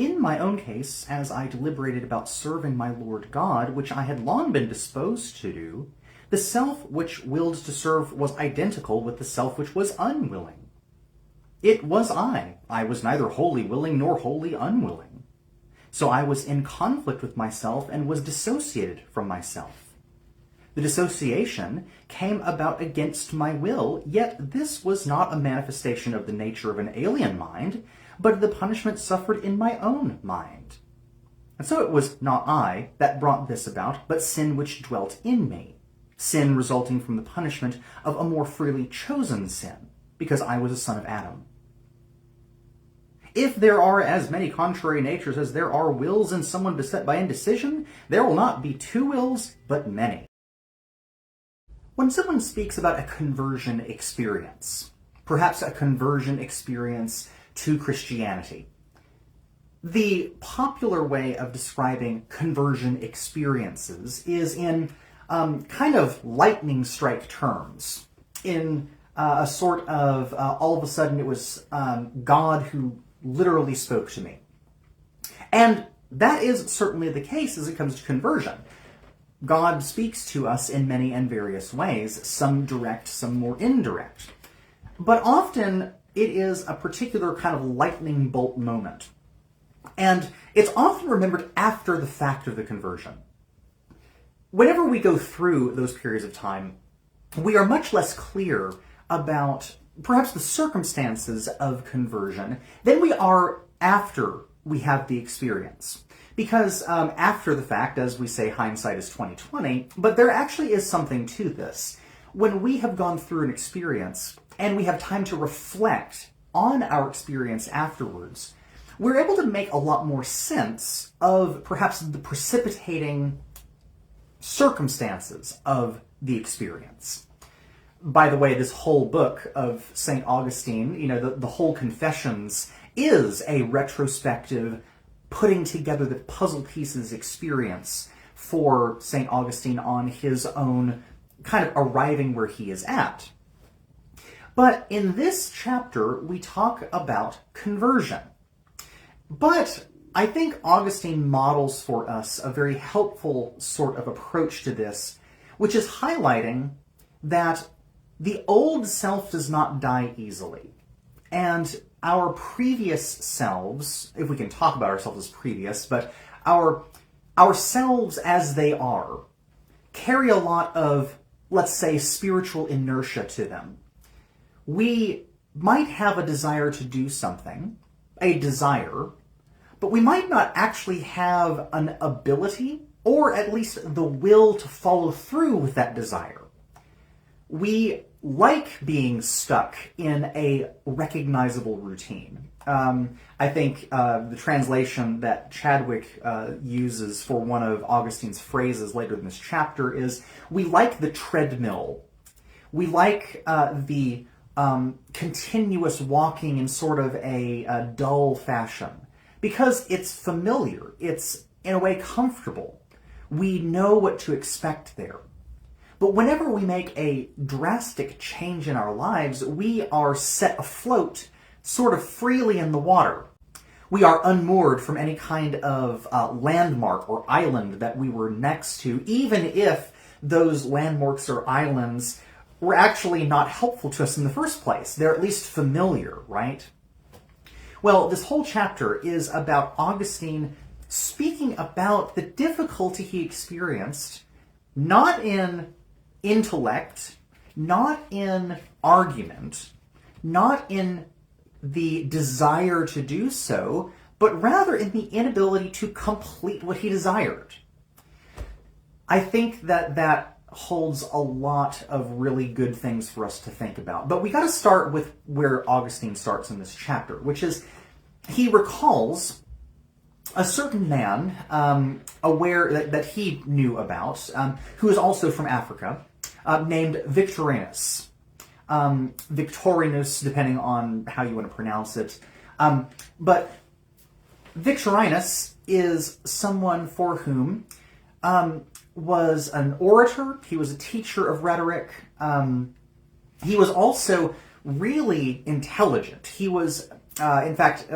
in my own case, as I deliberated about serving my Lord God, which I had long been disposed to do, the self which willed to serve was identical with the self which was unwilling. It was I. I was neither wholly willing nor wholly unwilling. So I was in conflict with myself and was dissociated from myself. The dissociation came about against my will, yet this was not a manifestation of the nature of an alien mind, but the punishment suffered in my own mind. And so it was not I that brought this about, but sin which dwelt in me, sin resulting from the punishment of a more freely chosen sin, because I was a son of Adam. If there are as many contrary natures as there are wills in someone beset by indecision, there will not be two wills, but many. When someone speaks about a conversion experience, perhaps a conversion experience to Christianity, the popular way of describing conversion experiences is in kind of lightning strike terms, in a sort of, all of a sudden it was God who literally spoke to me. And that is certainly the case as it comes to conversion. God speaks to us in many and various ways, some direct, some more indirect. But often it is a particular kind of lightning bolt moment. And it's often remembered after the fact of the conversion. Whenever we go through those periods of time, we are much less clear about perhaps the circumstances of conversion than we are after we have the experience. Because after the fact, as we say, hindsight is 20/20, but there actually is something to this. When we have gone through an experience and we have time to reflect on our experience afterwards, we're able to make a lot more sense of perhaps the precipitating circumstances of the experience. By the way, this whole book of St. Augustine, the whole Confessions, is a retrospective putting together the puzzle pieces experience for St. Augustine on his own kind of arriving where he is at. But in this chapter, we talk about conversion. But I think Augustine models for us a very helpful sort of approach to this, which is highlighting that the old self does not die easily. And our previous selves, if we can talk about ourselves as previous, but ourselves as they are, carry a lot of, let's say, spiritual inertia to them. We might have a desire to do something, a desire, but we might not actually have an ability, or at least the will to follow through with that desire. We like being stuck in a recognizable routine. I think the translation that Chadwick uses for one of Augustine's phrases later in this chapter is, we like the treadmill. We like the continuous walking in sort of a dull fashion, because it's familiar, it's in a way comfortable. We know what to expect there. But whenever we make a drastic change in our lives, we are set afloat sort of freely in the water. We are unmoored from any kind of landmark or island that we were next to, even if those landmarks or islands were actually not helpful to us in the first place. They're at least familiar, right? Well, this whole chapter is about Augustine speaking about the difficulty he experienced, not in intellect, not in argument, not in the desire to do so, but rather in the inability to complete what he desired. I think that holds a lot of really good things for us to think about. But we got to start with where Augustine starts in this chapter, which is he recalls a certain man aware that he knew about, who is also from Africa, named Victorinus. Victorinus, depending on how you want to pronounce it. But Victorinus is someone for whom was an orator. He was a teacher of rhetoric. He was also really intelligent. He was In fact,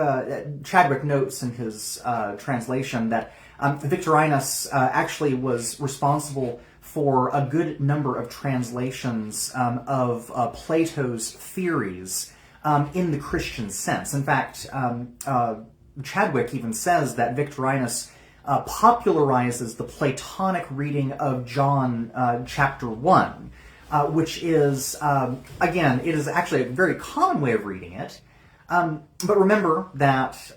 Chadwick notes in his translation that Victorinus actually was responsible for a good number of translations of Plato's theories in the Christian sense. In fact, Chadwick even says that Victorinus popularizes the Platonic reading of John chapter 1, which is, again, it is actually a very common way of reading it. But remember that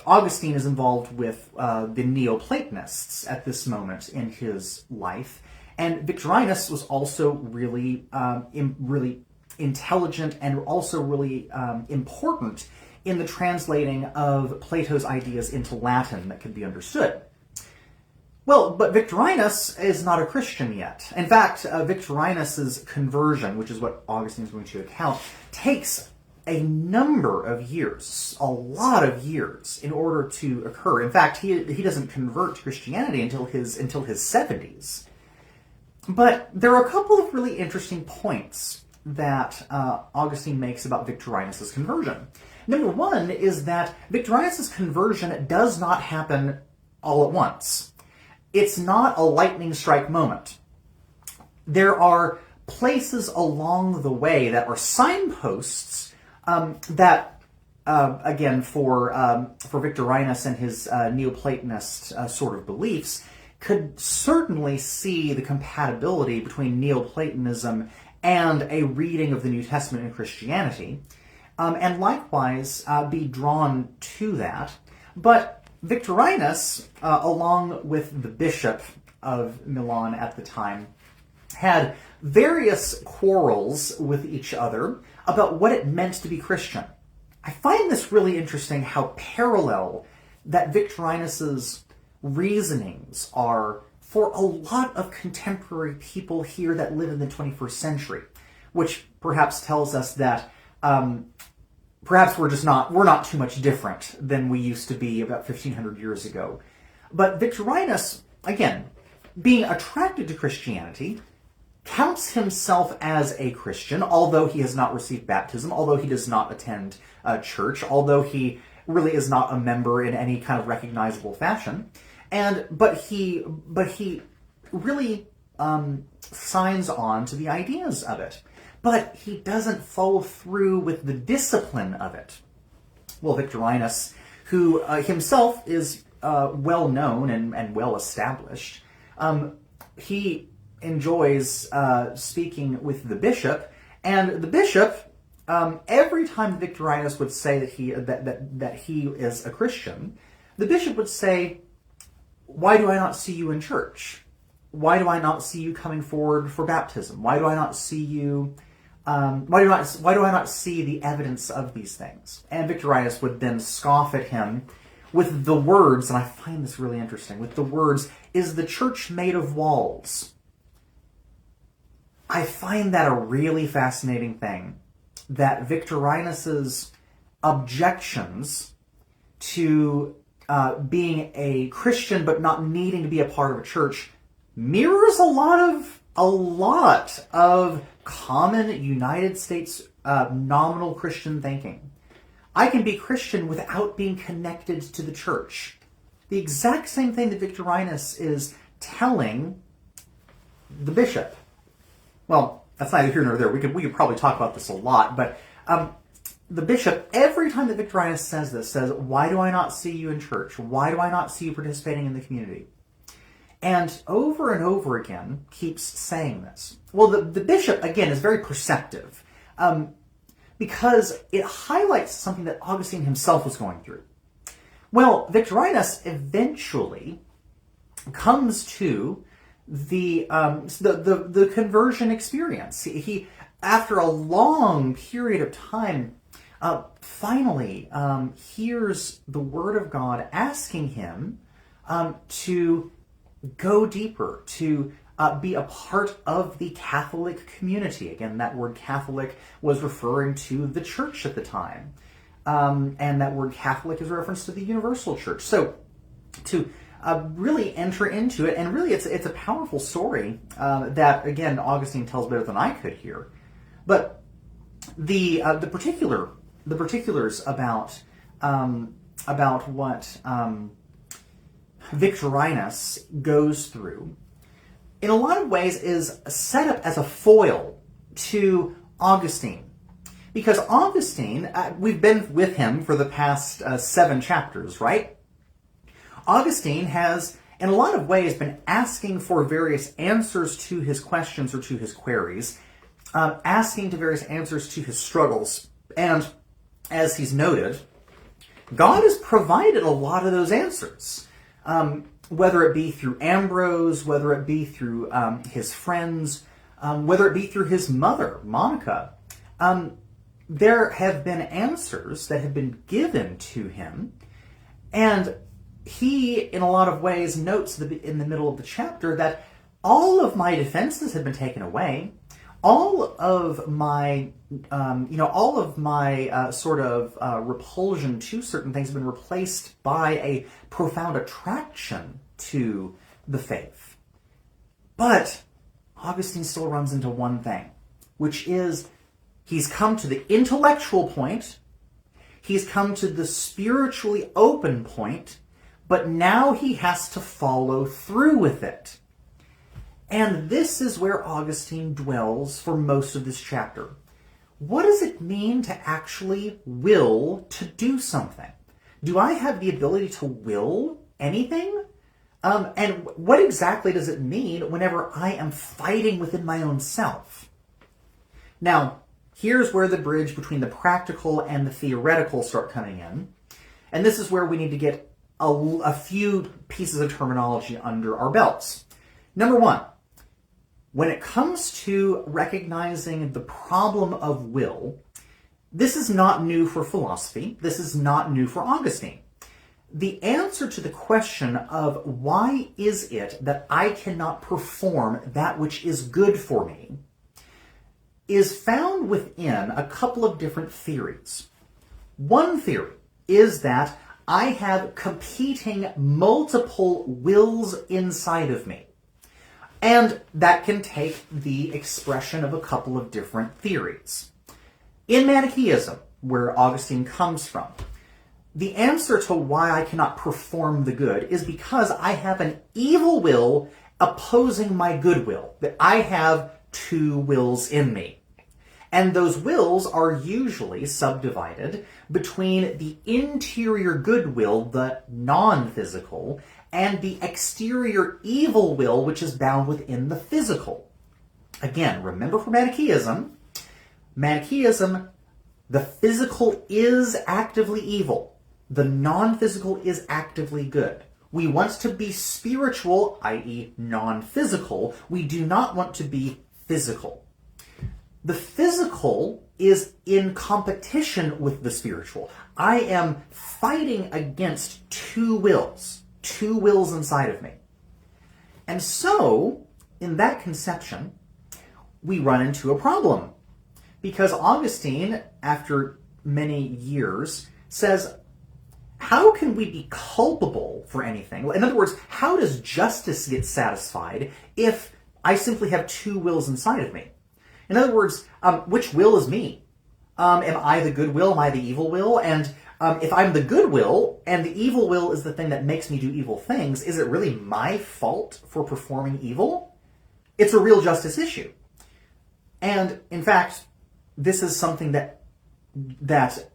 Augustine is involved with the Neoplatonists at this moment in his life, and Victorinus was also really, really intelligent and also really important in the translating of Plato's ideas into Latin that could be understood. Well, but Victorinus is not a Christian yet. In fact, Victorinus's conversion, which is what Augustine is going to account, takes a number of years, a lot of years, in order to occur. In fact, he doesn't convert to Christianity until his 70s. But there are a couple of really interesting points that Augustine makes about Victorinus's conversion. Number one is that Victorinus's conversion does not happen all at once. It's not a lightning strike moment. There are places along the way that are signposts that, again, for Victorinus and his Neoplatonist sort of beliefs, could certainly see the compatibility between Neoplatonism and a reading of the New Testament in Christianity, and likewise be drawn to that. But Victorinus, along with the bishop of Milan at the time, had various quarrels with each other about what it meant to be Christian. I find this really interesting, how parallel that Victorinus's reasonings are for a lot of contemporary people here that live in the 21st century, which perhaps tells us that perhaps we're not too much different than we used to be about 1500 years ago. But Victorinus, again, being attracted to Christianity, counts himself as a Christian, although he has not received baptism, although he does not attend church, although he really is not a member in any kind of recognizable fashion. But he really signs on to the ideas of it. But he doesn't follow through with the discipline of it. Well, Victorinus, who himself is well known and well established, he enjoys speaking with the bishop, and the bishop, every time Victorinus would say that he is a Christian, the bishop would say, "Why do I not see you in church? Why do I not see you coming forward for baptism? Why do I not see you? Why do I not see the evidence of these things?" And Victorinus would then scoff at him with the words, and I find this really interesting, with the words, "Is the church made of walls?" I find that a really fascinating thing, that Victorinus's objections to being a Christian but not needing to be a part of a church mirrors a lot of common United States nominal Christian thinking. I can be Christian without being connected to the church. The exact same thing that Victorinus is telling the bishop. Well, that's neither here nor there. We could probably talk about this a lot, but the bishop, every time that Victorinus says this, says, "Why do I not see you in church? Why do I not see you participating in the community?" And over again keeps saying this. Well, the bishop, again, is very perceptive, because it highlights something that Augustine himself was going through. Well, Victorinus eventually comes to the conversion experience. He, after a long period of time, finally hears the word of God asking him to go deeper, to be a part of the Catholic community. Again, that word Catholic was referring to the church at the time. And that word Catholic is a reference to the universal church. So to really enter into it, and really it's a powerful story that, again, Augustine tells better than I could here. But the particular the particulars about what Victorinus goes through, in a lot of ways is set up as a foil to Augustine. Because Augustine, we've been with him for the past 7 chapters, right? Augustine has, in a lot of ways, been asking for various answers to his questions or to his queries, asking to various answers to his struggles. And as he's noted, God has provided a lot of those answers. Whether it be through Ambrose, whether it be through his friends, whether it be through his mother, Monica, there have been answers that have been given to him, and he, in a lot of ways, notes in the middle of the chapter that all of my defenses have been taken away, all of my, repulsion to certain things have been replaced by a profound attraction to the faith. But Augustine still runs into one thing, which is he's come to the intellectual point, he's come to the spiritually open point, but now he has to follow through with it. And this is where Augustine dwells for most of this chapter. What does it mean to actually will to do something? Do I have the ability to will anything? And what exactly does it mean whenever I am fighting within my own self? Now, here's where the bridge between the practical and the theoretical start coming in. And this is where we need to get a few pieces of terminology under our belts. Number one, when it comes to recognizing the problem of will, this is not new for philosophy. This is not new for Augustine. The answer to the question of why is it that I cannot perform that which is good for me is found within a couple of different theories. One theory is that I have competing multiple wills inside of me. And that can take the expression of a couple of different theories. In Manichaeism, where Augustine comes from, the answer to why I cannot perform the good is because I have an evil will opposing my good will. That I have 2 wills in me. And those wills are usually subdivided between the interior good will, the non-physical, and the exterior evil will, which is bound within the physical. Again, remember for Manichaeism, the physical is actively evil. The non-physical is actively good. We want to be spiritual, i.e. non-physical. We do not want to be physical. The physical is in competition with the spiritual. I am fighting against 2 wills inside of me. And so, in that conception, we run into a problem. Because Augustine, after many years, says, how can we be culpable for anything? In other words, how does justice get satisfied if I simply have 2 wills inside of me? In other words, which will is me? Am I the good will? Am I the evil will? And if I'm the good will, and the evil will is the thing that makes me do evil things, is it really my fault for performing evil? It's a real justice issue. And, in fact, this is something that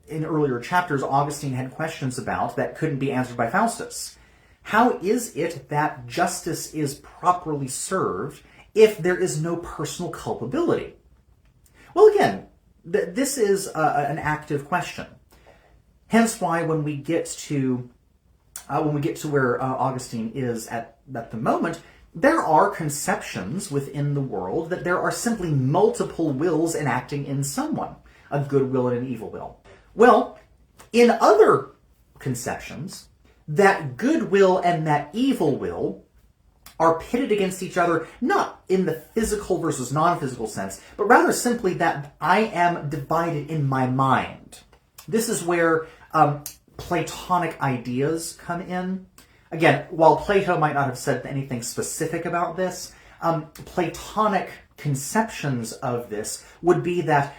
in earlier chapters Augustine had questions about that couldn't be answered by Faustus. How is it that justice is properly served if there is no personal culpability? Well, again, this is an active question. Hence why when we get to where Augustine is at the moment, there are conceptions within the world that there are simply multiple wills enacting in someone, a good will and an evil will. Well, in other conceptions, that good will and that evil will are pitted against each other, not in the physical versus non-physical sense, but rather simply that I am divided in my mind. This is where Platonic ideas come in. Again, while Plato might not have said anything specific about this, Platonic conceptions of this would be that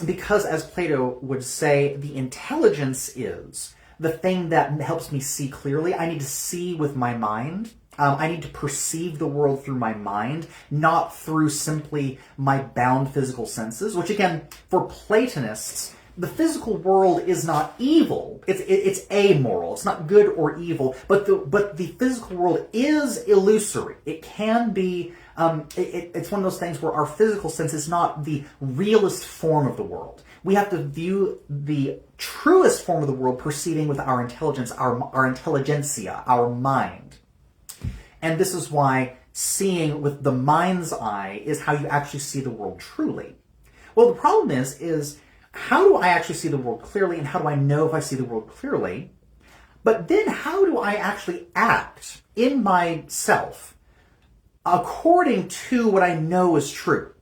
because, as Plato would say, the intelligence is the thing that helps me see clearly. I need to see with my mind. I need to perceive the world through my mind, not through simply my bound physical senses, which again, for Platonists, the physical world is not evil. It's amoral. It's not good or evil, but the physical world is illusory. It can be, it's one of those things where our physical sense is not the realist form of the world. We have to view the truest form of the world perceiving with our intelligence, our intelligentsia, our mind. And this is why seeing with the mind's eye is how you actually see the world truly. Well, the problem is how do I actually see the world clearly, and how do I know if I see the world clearly? But then how do I actually act in myself according to what I know is true?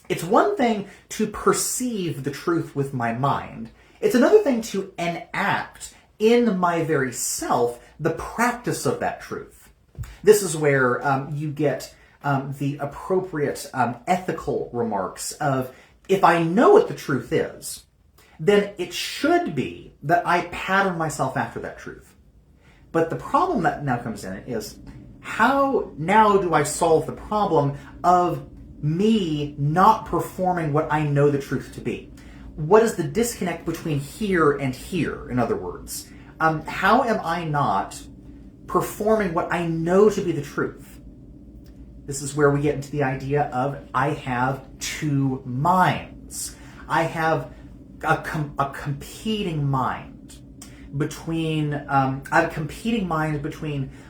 It's one thing to perceive the truth with my mind. It's another thing to enact in my very self the practice of that truth. This is where you get the appropriate ethical remarks of, if I know what the truth is, then it should be that I pattern myself after that truth. But the problem that now comes in is, how now do I solve the problem of me not performing what I know the truth to be? What is the disconnect between here and here, in other words? How am I not performing what I know to be the truth? This is where we get into the idea of I have two minds. I have a competing mind between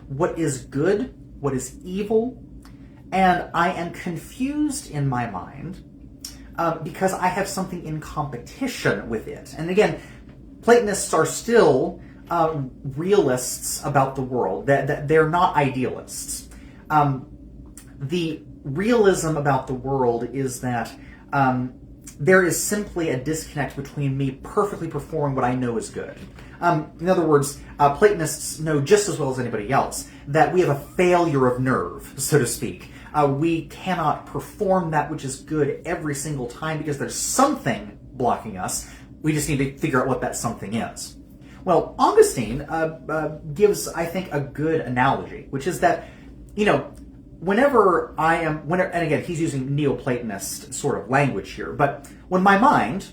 what is good, what is evil, and I am confused in my mind because I have something in competition with it. And again, Platonists are still realists about the world. They're not idealists. The realism about the world is that there is simply a disconnect between me perfectly performing what I know is good. In other words, Platonists know just as well as anybody else that we have a failure of nerve, so to speak. We cannot perform that which is good every single time because there's something blocking us. We just need to figure out what that something is. Well, Augustine gives, I think, a good analogy, which is that, and again, he's using Neoplatonist sort of language here, but when my mind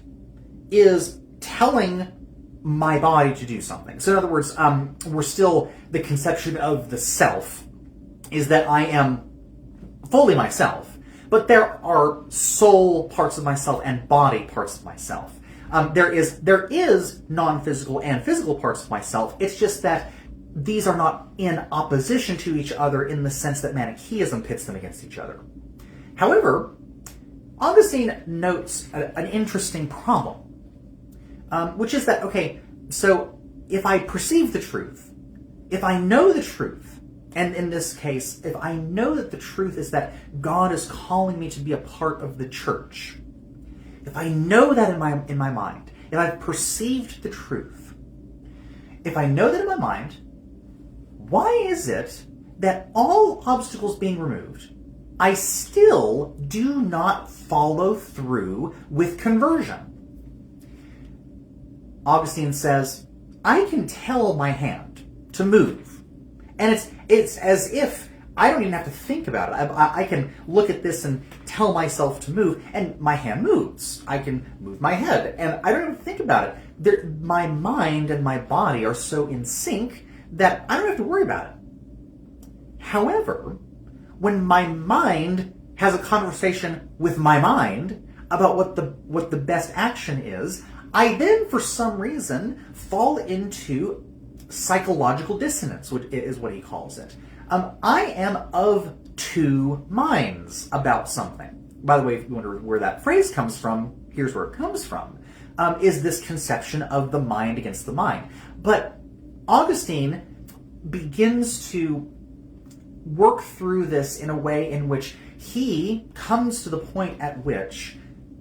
is telling my body to do something, so in other words, we're still, the conception of the self is that I am fully myself, but there are soul parts of myself and body parts of myself. There is non-physical and physical parts of myself. It's just that these are not in opposition to each other in the sense that Manichaeism pits them against each other. However, Augustine notes an interesting problem, which is that, okay, so if I perceive the truth, if I know the truth, and in this case, if I know that the truth is that God is calling me to be a part of the church, if I know that in my mind, if I've perceived the truth, if I know that in my mind, why is it that all obstacles being removed, I still do not follow through with conversion? Augustine says, I can tell my hand to move, and it's as if I don't even have to think about it. I can look at this and tell myself to move, and my hand moves. I can move my head, and I don't even think about it. My mind and my body are so in sync that I don't have to worry about it. However, when my mind has a conversation with my mind about what the best action is, I then, for some reason, fall into psychological dissonance, which is what he calls it. I am of two minds about something. By the way, if you wonder where that phrase comes from, here's where it comes from, is this conception of the mind against the mind. But Augustine begins to work through this in a way in which he comes to the point at which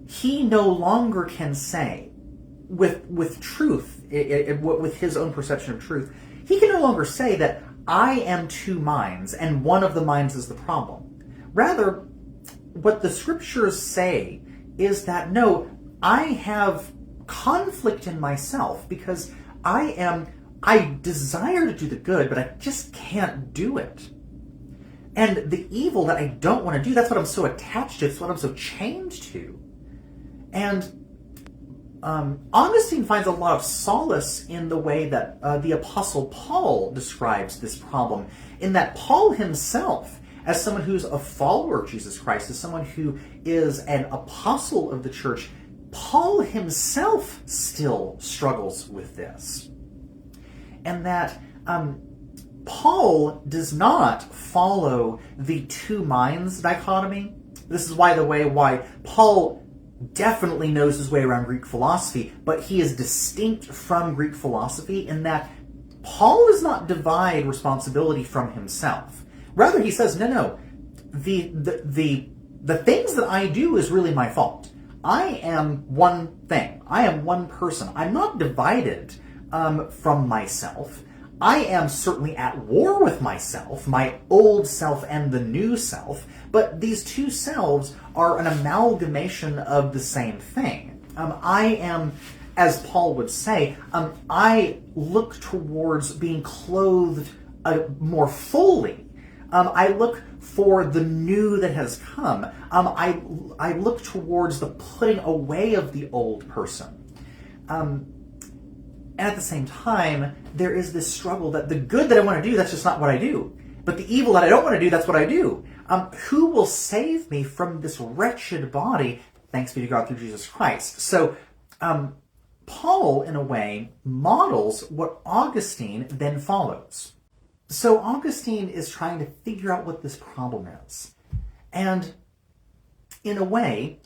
he no longer can say, with truth, with his own perception of truth, he can no longer say that I am two minds, and one of the minds is the problem. Rather, what the scriptures say is that, no, I have conflict in myself because I desire to do the good, but I just can't do it. And the evil that I don't want to do, that's what I'm so attached to, it's what I'm so chained to. And Augustine finds a lot of solace in the way that the Apostle Paul describes this problem, in that Paul himself, as someone who's a follower of Jesus Christ, as someone who is an apostle of the church, Paul himself still struggles with this. And that Paul does not follow the two minds dichotomy. This is, by the way, why Paul definitely knows his way around Greek philosophy, but he is distinct from Greek philosophy in that Paul does not divide responsibility from himself. Rather, he says, no, the things that I do is really my fault. I am one thing. I am one person. I'm not divided from myself. I am certainly at war with myself, my old self and the new self, but these two selves are an amalgamation of the same thing. I am, as Paul would say, I look towards being clothed more fully. I look for the new that has come. I look towards the putting away of the old person. And at the same time, there is this struggle that the good that I want to do, that's just not what I do. But the evil that I don't want to do, that's what I do. Who will save me from this wretched body? Thanks be to God through Jesus Christ. So, Paul, in a way, models what Augustine then follows. So Augustine is trying to figure out what this problem is. And in a way,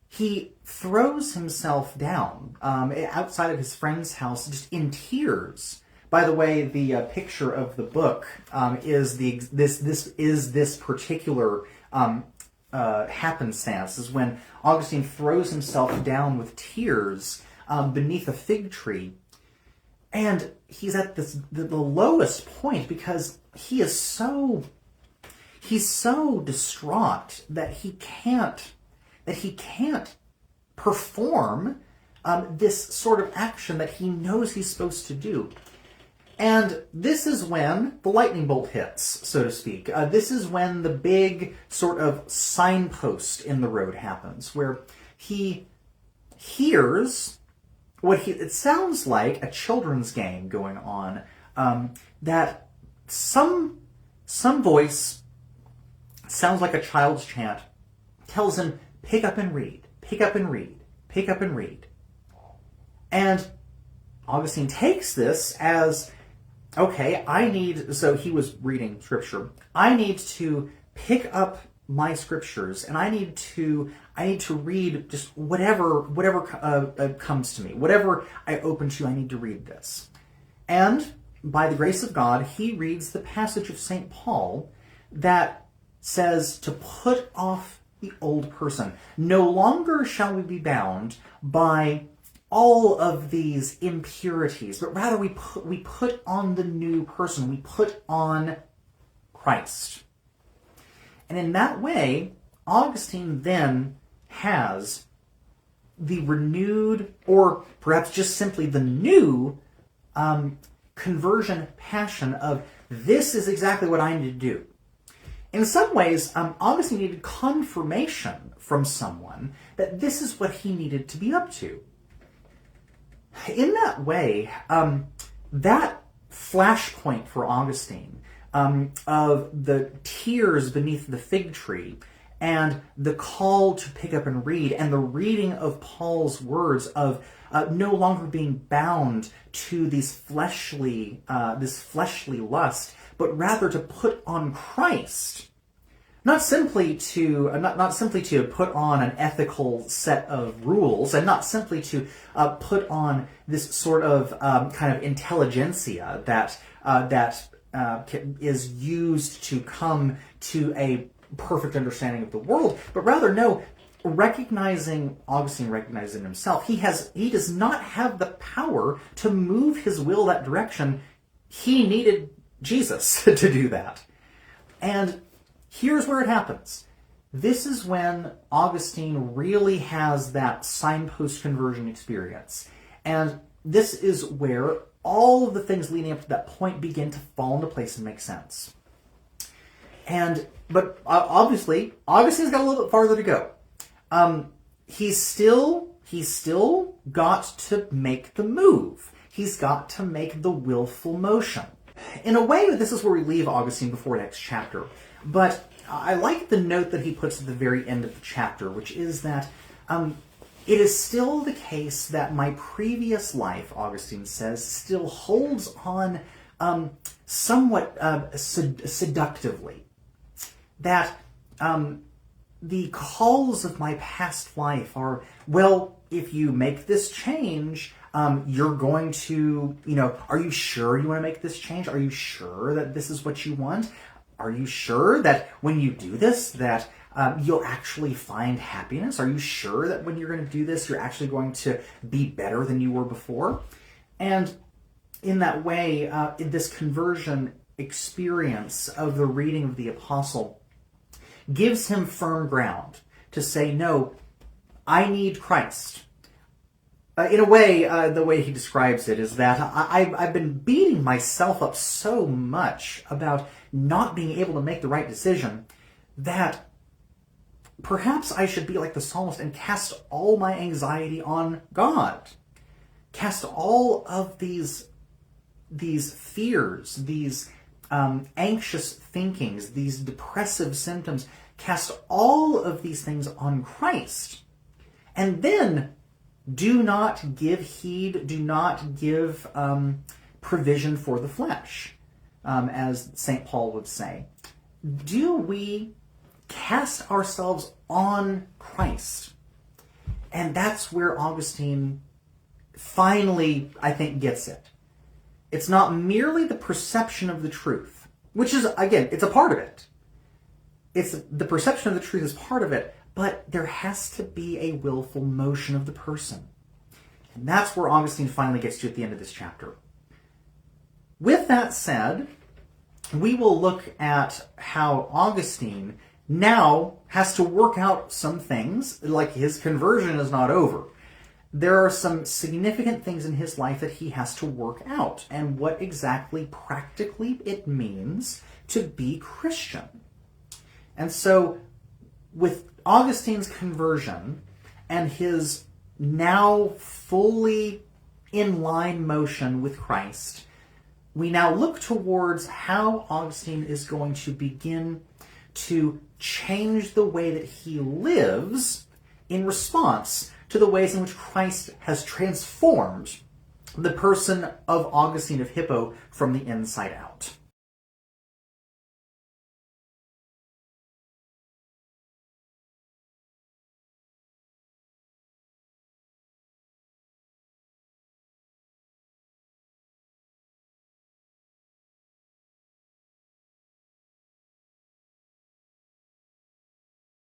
he throws himself down outside of his friend's house, just in tears. By the way, the picture of the book is this particular happenstance, is when Augustine throws himself down with tears beneath a fig tree. And he's at the lowest point because he's so distraught that he can't perform this sort of action that he knows he's supposed to do. And this is when the lightning bolt hits, so to speak. This is when the big sort of signpost in the road happens, where he hears it sounds like a children's game going on, that some voice, sounds like a child's chant, tells him, pick up and read, pick up and read, pick up and read. And Augustine takes this as, okay, so he was reading scripture, I need to pick up my scriptures, and I need to read just whatever comes to me. Whatever I open to, I need to read this. And by the grace of God, he reads the passage of St. Paul that says to put off the old person. No longer shall we be bound by all of these impurities, but rather we put on the new person. We put on Christ. And in that way, Augustine then has the renewed, or perhaps just simply the new, conversion passion of, this is exactly what I need to do. In some ways, Augustine needed confirmation from someone that this is what he needed to be up to. In that way, that flashpoint for Augustine, of the tears beneath the fig tree, and the call to pick up and read, and the reading of Paul's words of no longer being bound to this fleshly lust, but rather to put on Christ. Not simply to put on an ethical set of rules, and not simply to put on this sort of kind of intelligentsia that is used to come to a perfect understanding of the world, but rather, no, Augustine recognizing himself, he does not have the power to move his will that direction. He needed Jesus to do that. And here's where it happens. this is when Augustine really has that signpost conversion experience. And this is where all of the things leading up to that point begin to fall into place and make sense. But obviously, Augustine's got a little bit farther to go. He's still got to make the move. He's got to make the willful motion. In a way, this is where we leave Augustine before next chapter. But I like the note that he puts at the very end of the chapter, which is that it is still the case that my previous life, Augustine says, still holds on somewhat seductively. That the calls of my past life are, well, if you make this change, you're going to, are you sure you want to make this change? Are you sure that this is what you want? Are you sure that when you do this, that you'll actually find happiness? Are you sure that when you're going to do this, you're actually going to be better than you were before? And in that way, in this conversion experience of the reading of the apostle gives him firm ground to say, no, I need Christ. In a way, the way he describes it is that I've been beating myself up so much about not being able to make the right decision that perhaps I should be like the psalmist and cast all my anxiety on God. Cast all of these fears, these anxious thinkings, these depressive symptoms, cast all of these things on Christ. And then do not give heed, do not give provision for the flesh, as St. Paul would say. Do we cast ourselves on Christ? And that's where Augustine finally, I think, gets it. It's not merely the perception of the truth, which is, again, it's a part of it. It's the perception of the truth is part of it, but there has to be a willful motion of the person. And that's where Augustine finally gets to at the end of this chapter. With that said, we will look at how Augustine now has to work out some things, like his conversion is not over. There are some significant things in his life that he has to work out, and what exactly practically it means to be Christian. And so, with Augustine's conversion and his now fully in line motion with Christ, we now look towards how Augustine is going to begin to change the way that he lives in response to the ways in which Christ has transformed the person of Augustine of Hippo from the inside out.